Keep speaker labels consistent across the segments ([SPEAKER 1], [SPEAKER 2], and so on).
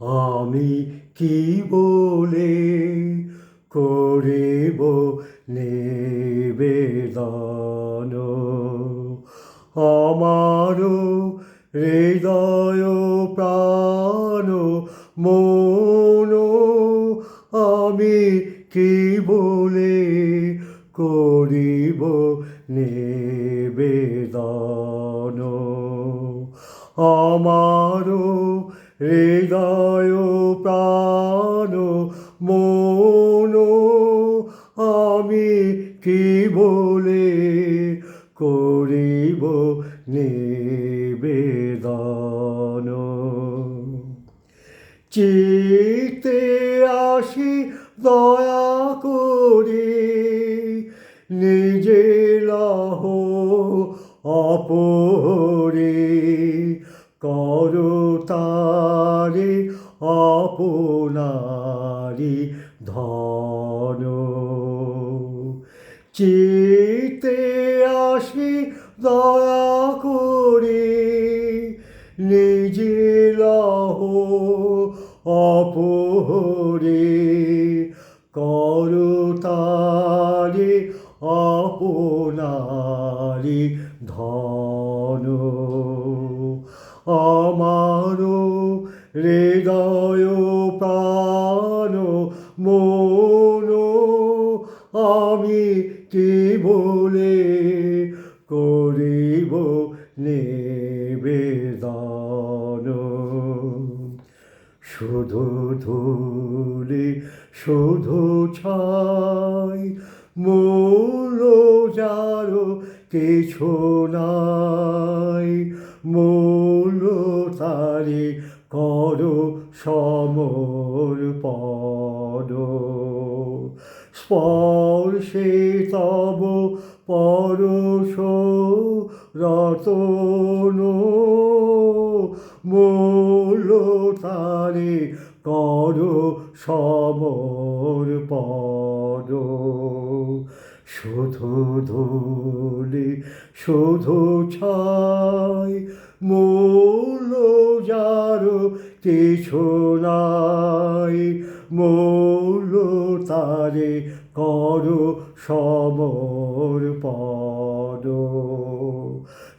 [SPEAKER 1] আমি কি বলে করিব নিবেদন, আমার হৃদয় প্রাণ মন, আমি কি বলে করিব নিবেদন, আমার হৃদয় প্রাণ মন, আমি কি বলে করিব নিবেদন। চিতে আসি দয়া করে নিজে লহ অপরে, করতারে আপনারি ধন। চিতে আসি দয়া করে নিজে লহ অপরে, করতারে আপনারি ধন। আমার হৃদয় প্রাণ মন, আমি কি বলে করিব নিবেদন। শুধু ধূলি শুধু ছাই, মূল যার কিছু নাই, মূল তারি কর সমর্পণ। স্পর্শে তব পরশ রতন, মূল তারে কর সমর্পণ। শুধু ধূলি শুধু ছাই, মূল যার কিছু নাই, মূল তারে কর সমর্পণ।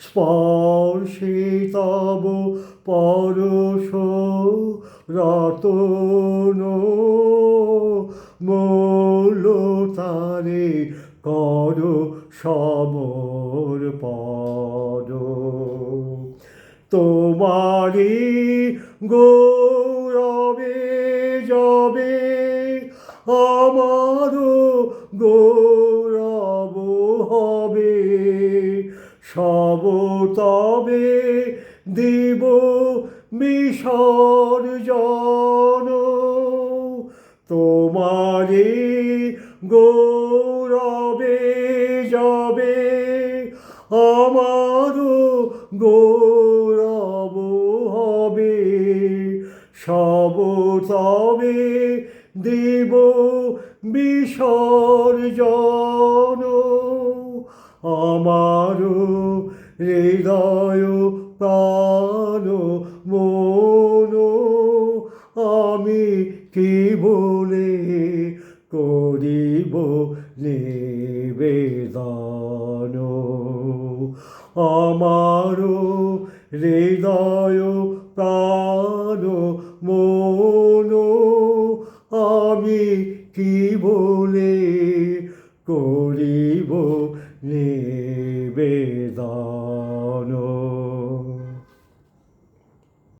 [SPEAKER 1] স্পর্শে তব পরশ রতন, মূল তারে কর সমর্পণ। তোমারি গৌরবে যবে আমার গৌরব হবে, সব তবে দিব বিসর্জন। তোমারি গৌরবে যবে আমার গৌরব হবে, সব তবে দিব বিসর্জন। আমার হৃদয় প্রাণ মন, আমি কি বলে করিব নিবেদন। আমার হৃদয় প্রাণ মন, আমি কি বলে করিব নিবেদন।